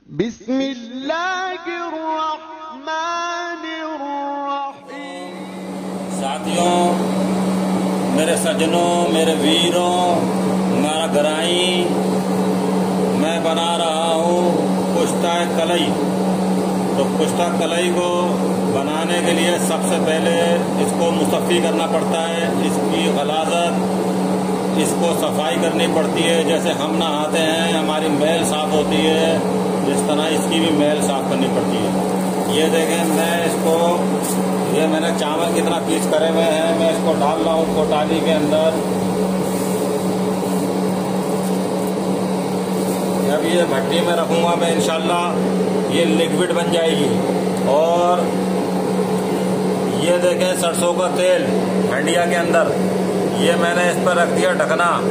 बिस्मिल्लाहिर्रहमानिर्रहीम। साथियों, मेरे सज्जनों, मेरे वीरों, मेरा गराई, मैं बना रहा हूँ कुश्ता कलई। तो कुश्ता कलई को बनाने के लिए सबसे पहले इसको मुसफ़्फ़ी करना पड़ता है, इसकी गलाज़त, इसको सफाई करनी पड़ती है। जैसे हम नहाते हैं, हमारी मैल साफ़ होती है, इस तरह इसकी भी मैल साफ़ करनी पड़ती है। ये देखें, मैंने चावल कितना पीस करे हुए हैं, मैं इसको डाल रहा हूँ कोटाली के अंदर। जब ये भट्टी में रखूँगा मैं, इंशाल्लाह ये लिक्विड बन जाएगी। और ये देखें, सरसों का तेल हंडिया के अंदर, ये मैंने इस पर रख दिया ढकना।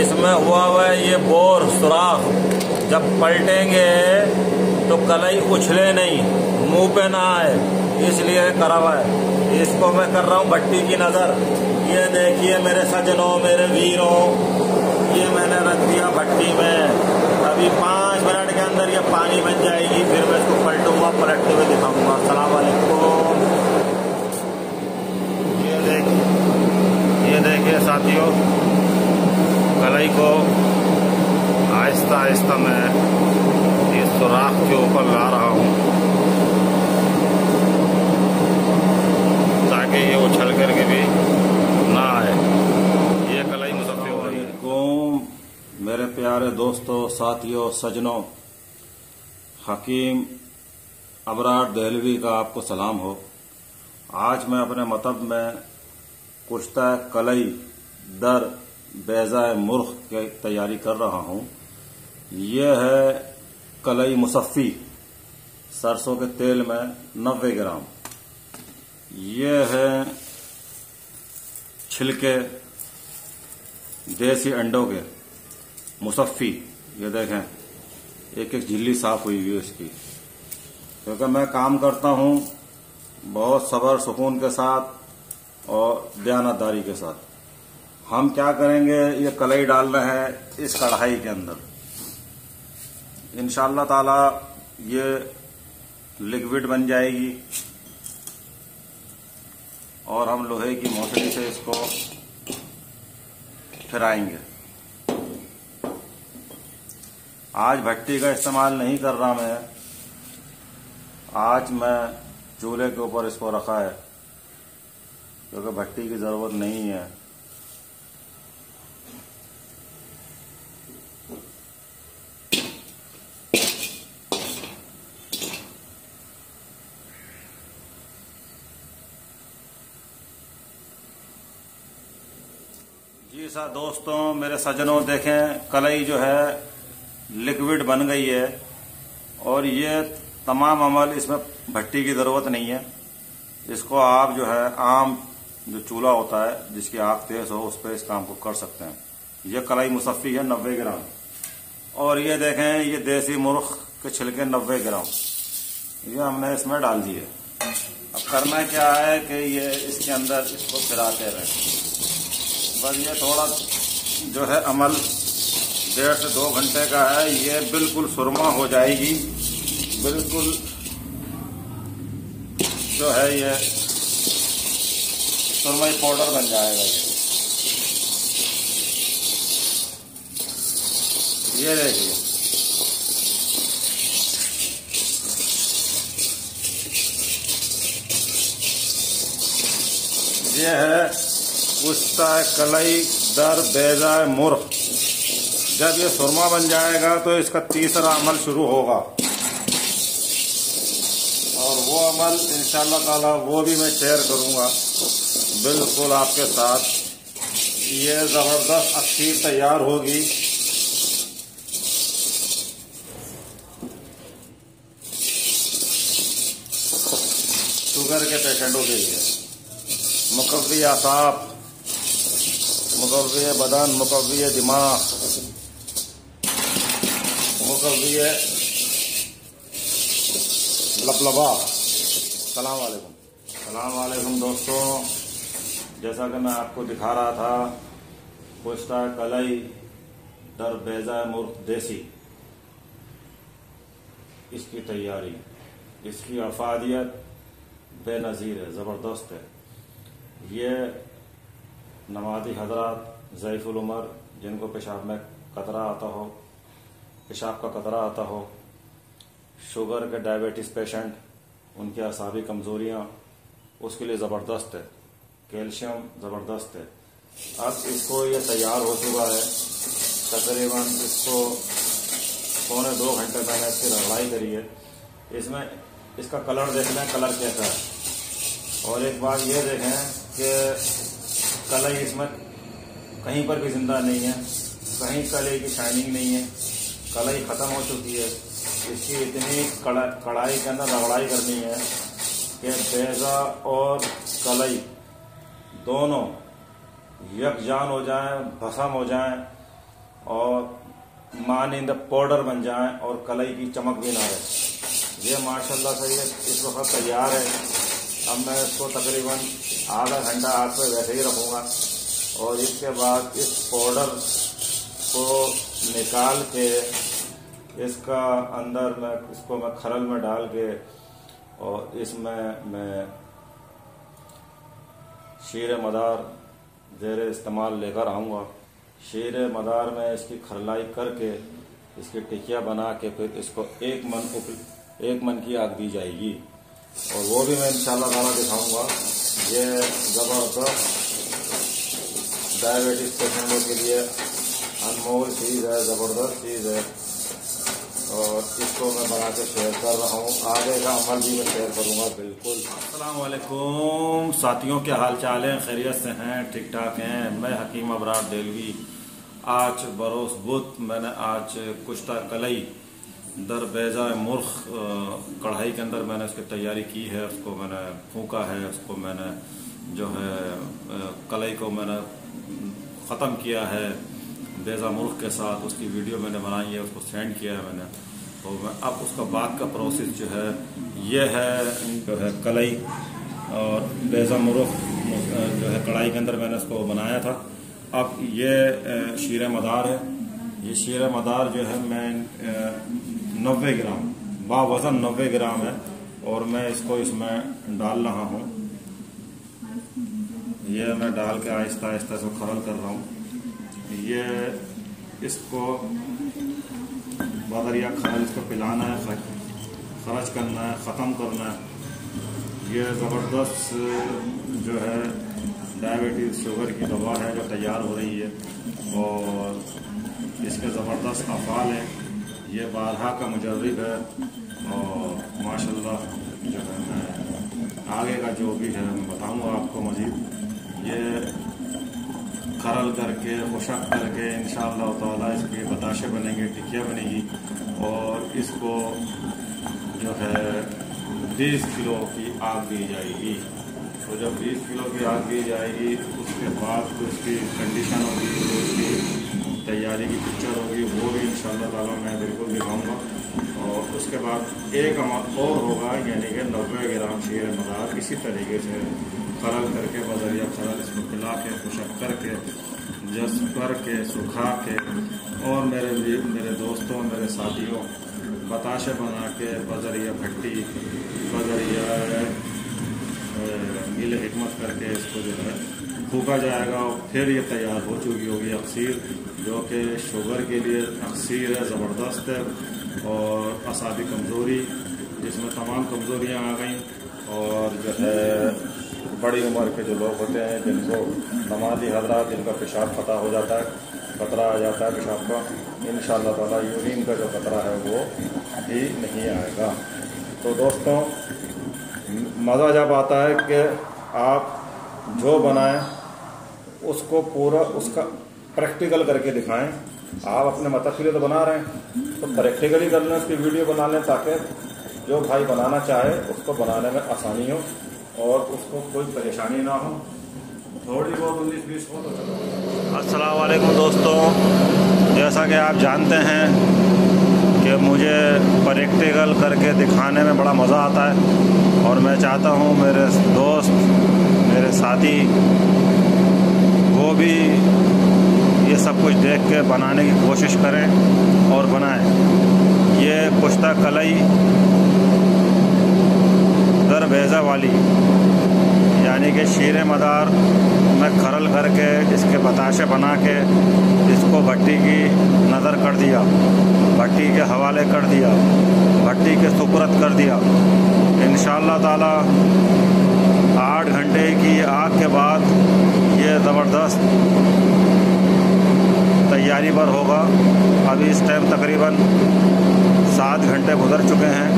इसमें हुआ है ये बोर सुराख, जब पलटेंगे तो कलई उछले नहीं, मुंह पे ना आए, इसलिए करा हुआ है। इसको मैं कर रहा हूँ भट्टी की नज़र। ये देखिए मेरे सज्जनों, मेरे वीरों, ये मैंने रख दिया भट्टी में। अभी 5 मिनट के अंदर ये पानी बन जाएगी, फिर मैं इसको पलटूंगा, पलटते हुए दिखाऊंगा। अस्सलाम वालेकुम। ये देखिए साथियों, कलई को आहिस्ता आहिस्ता मैं इस सुराख के ऊपर ला रहा हूँ, ताकि ये उछल करके भी ना आए। ये कलई मुसफ़्फ़ी हो रही है। मेरे प्यारे दोस्तों, साथियों, सजनों, हकीम अबरार दहलवी का आपको सलाम हो। आज मैं अपने मतब में कुश्ता कलई दर बेज़ाए मुर्ख की तैयारी कर रहा हूँ। यह है कलई मुसफ़्फ़ी, सरसों के तेल में 90 ग्राम। यह है छिलके देसी अंडों के मुसफ़्फ़ी। ये देखें, एक एक झिल्ली साफ हुई हुई है इसकी। क्योंकि मैं काम करता हूँ बहुत सब्र सुकून के साथ और दयानतदारी के साथ। हम क्या करेंगे, ये कलई डाल रहे हैं इस कढ़ाई के अंदर। इंशाअल्लाह ताला ये लिक्विड बन जाएगी और हम लोहे की मोटरी से इसको फिराएंगे। आज भट्टी का इस्तेमाल नहीं कर रहा मैं, आज मैं चूल्हे के ऊपर इसको रखा है, क्योंकि भट्टी की जरूरत नहीं है। जी सर, दोस्तों, मेरे सज्जनों, देखें कलई जो है लिक्विड बन गई है। और ये तमाम अमल, इसमें भट्टी की जरूरत नहीं है। इसको आप जो है आम जो चूल्हा होता है जिसकी आग तेज हो, उस पर इस काम को कर सकते हैं। ये कलई मुसफ़्फ़ी है 90 ग्राम। और ये देखें, ये देसी मुर्ख के छिलके 90 ग्राम ये हमने इसमें डाल दिए। अब करना क्या है कि ये इसके अंदर इसको फिराते रहें। बस ये थोड़ा जो है अमल 1.5 से 2 घंटे का है। ये बिल्कुल सुरमा हो जाएगी, बिल्कुल जो है ये सुरमई पाउडर बन जाएगा। ये देखिए, ये है कुश्ता कलई दर बेज़ाए मुर्ख। जब ये सुरमा बन जाएगा तो इसका तीसरा अमल शुरू होगा, और वो अमल इंशाअल्लाह ताला वो भी मैं शेयर करूंगा बिल्कुल आपके साथ। ये जबरदस्त अखीर तैयार होगी। शुगर के पेशेंटों के लिए मुकव्वी आसाब, मुकव्वी बदन, मुकव्वी दिमाग, मुकव्वी लबलबा। सलाम वालेकुम दोस्तों, जैसा कि मैं आपको दिखा रहा था, कुश्ता कलई दर बेज़ाए मुर्ख देसी। इसकी तैयारी, इसकी अफादियत बेनज़ीर है, ज़बरदस्त है। ये नमाज़ी हज़रात, ज़ईफ़ुल उमर, जिनको पेशाब में कतरा आता हो, पेशाब का कतरा आता हो, शुगर के डायबिटीज़ पेशेंट, उनकी असाबी कमज़ोरियाँ, उसके लिए ज़बरदस्त है। कैल्शियम ज़बरदस्त है। अब इसको ये तैयार हो चुका है, तकरीबन इसको 1.25 घंटे मैंने इसकी रगड़ाई करी है। इसमें इसका कलर देख लें, कलर कैसा है। और एक बात ये देखें कि कलई इसमें कहीं पर भी जिंदा नहीं है, कहीं कलई की शाइनिंग नहीं है, कलई ख़त्म हो चुकी है। इसकी इतनी कढ़ाई के अंदर रगड़ाई करनी है कि बेजा और कलई दोनों यकजान हो जाएं, भस्म हो जाएं और मानिंद पाउडर बन जाएं और कलई की चमक भी ना रहे। ये माशाल्लाह से ये इस वक्त तैयार है। अब मैं इसको तकरीबन आधा घंटा आग पे वैसे ही रखूँगा और इसके बाद इस पाउडर को निकाल के इसका अंदर इसको मैं खरल में डाल के और इसमें मैं शीर मदार ज़ेरे इस्तेमाल लेकर आऊँगा। शीर मदार में इसकी खरलाई करके इसकी टिकिया बना के फिर इसको एक मन की आग दी जाएगी और वो भी मैं इंशाल्लाह ताला दिखाऊंगा। ये ज़बरदस्त डायबिटीज़ पेशेंटों के लिए अनमोल चीज़ है, ज़बरदस्त चीज़ है और इसको मैं बना के शेयर कर रहा हूँ। आगे का अमल भी मैं शेयर करूँगा बिल्कुल। अस्सलाम वालेकुम साथियों, क्या हाल चाल है? खैरियत से हैं? ठीक ठाक हैं? मैं हकीम अबरार देलवी। आज बरोस बुध मैंने आज कुश्ता कलई दर बेजा मुर्ख कढ़ाई के अंदर मैंने उसकी तैयारी की है। उसको मैंने फूका है, उसको मैंने जो है कलई को मैंने ख़त्म किया है बेजा मुर्ख के साथ। उसकी वीडियो मैंने बनाई है, उसको सेंड किया है मैंने। तो मैं अब उसका बाद का प्रोसेस जो है ये है, जो है कलई और बेजा मुर्ख जो है कढ़ाई के अंदर मैंने उसको बनाया था। अब ये शीर मदार है। ये शीर मदार जो है मैं 90 ग्राम बावज़न 90 ग्राम है और मैं इसको इसमें डाल रहा हूँ। ये मैं डाल के आहिस्ता आहिस्ता से खरल कर रहा हूँ। ये इसको बदरिया खरल इसको पिलाना है, खर्च करना है, ख़त्म करना है। ये ज़बरदस्त जो है डायबिटीज़ शुगर की दवा है जो तैयार हो रही है और इसके ज़बरदस्त अफ़ाल हैं। ये 12 का मुजर्रिब है और माशाल्लाह जो है मैं आगे का जो भी है मैं बताऊंगा आपको मज़ीद। ये खरल करके खुशक करके इंशाअल्लाह ताला इसकी बताशे बनेंगे, टिकिया बनेगी और इसको जो है 20 किलो की आग दी जाएगी। तो जब 20 किलो की आग दी जाएगी उसके बाद तो उसकी कंडीशन होगी, तो उसकी तैयारी की पिक्चर होगी, वो भी इंशाअल्लाह ताला मैं बिल्कुल दिखाऊंगा। और उसके बाद एक अमल और होगा, यानी कि 90 ग्राम शीर मदार इसी तरीके से खरल करके बजरिया खरल इसको पिला के खुशक करके जस करके सुखा के और मेरे दोस्तों मेरे साथियों बताशे बना के बजरिया भट्टी बजरिया गिल हिकमत करके इसको जो है फूका जाएगा और फिर ये तैयार हो चुकी होगी अक्सीर, जो कि शुगर के लिए अक्सीर है, ज़बरदस्त है और असाबी कमज़ोरी जिसमें तमाम कमज़ोरियाँ आ गई और जो है बड़ी उम्र के जो लोग होते हैं जिनको नमाज़ी हज़रात जिनका पेशाब खता हो जाता है, खतरा आ जाता है पेशाब का, इंशाअल्लाह ताला यूरिन का जो खतरा है वो भी नहीं आएगा। तो दोस्तों मज़ा जब आता है कि आप जो बनाएं उसको पूरा उसका प्रैक्टिकल करके दिखाएं। आप अपने मतलब के लिए तो बना रहे हैं तो प्रैक्टिकली कर लें, उसकी वीडियो बना लें ताकि जो भाई बनाना चाहे उसको बनाने में आसानी हो और उसको कोई परेशानी ना हो। थोड़ी बहुत 19-20 हो तो चलो। अस्सलाम वालेकुम दोस्तों, जैसा कि आप जानते हैं कि मुझे प्रैक्टिकल करके दिखाने में बड़ा मज़ा आता है और मैं चाहता हूँ मेरे दोस्त मेरे साथी वो भी ये सब कुछ देख के बनाने की कोशिश करें और बनाएं। ये कुश्ता कलई दर बेजा वाली, यानी कि शीरे मदार में खरल करके इसके बताशे बना के इसको भट्टी की नज़र कर दिया, भट्टी के हवाले कर दिया, भट्टी के सुपुर्द कर दिया। इंशाअल्लाह ताला 8 घंटे की आग के बाद ये ज़बरदस्त तैयारी पर होगा। अभी इस टाइम तकरीबन 7 घंटे गुजर चुके हैं।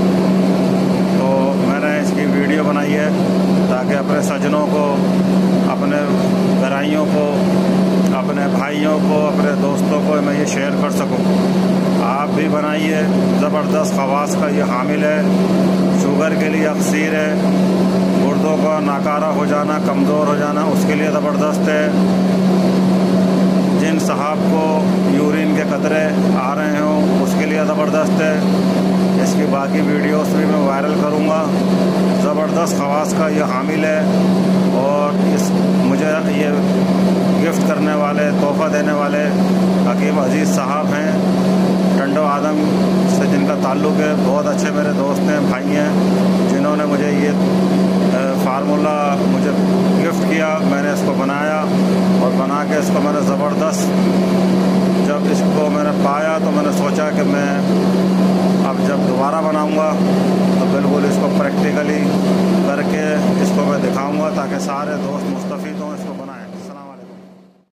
तो मैंने इसकी वीडियो बनाई है ताकि अपने सज्जनों को, अपने घराइयों को, अपने भाइयों को, अपने दोस्तों को मैं ये शेयर कर सकूं। आप भी बनाइए। ज़बरदस्त ख़वास का ये हामिल है, शुगर के लिए अक्सीर है, गुर्दों का नाकारा हो जाना, कमज़ोर हो जाना, उसके लिए ज़बरदस्त है। जिन साहब को यूरिन के कतरे आ रहे हों उसके लिए ज़बरदस्त है। इसकी बाकी वीडियोस भी मैं वायरल करूँगा। ज़बरदस्त ख़वास का ये हामिल है और मुझे ये गिफ्ट करने वाले, तोहफ़ा देने वाले हकीम अजीज़ साहब हैं, टंडो आदम से जिनका ताल्लुक़ है। बहुत अच्छे मेरे दोस्त हैं, भाई हैं, जिन्होंने मुझे ये फार्मूला मुझे गिफ्ट किया। मैंने इसको बनाया और बना के इसको मैंने ज़बरदस्त, जब इसको मैंने पाया तो मैंने सोचा कि मैं अब जब दोबारा बनाऊंगा तो बिल्कुल इसको प्रैक्टिकली करके इसको मैं दिखाऊंगा ताकि सारे दोस्त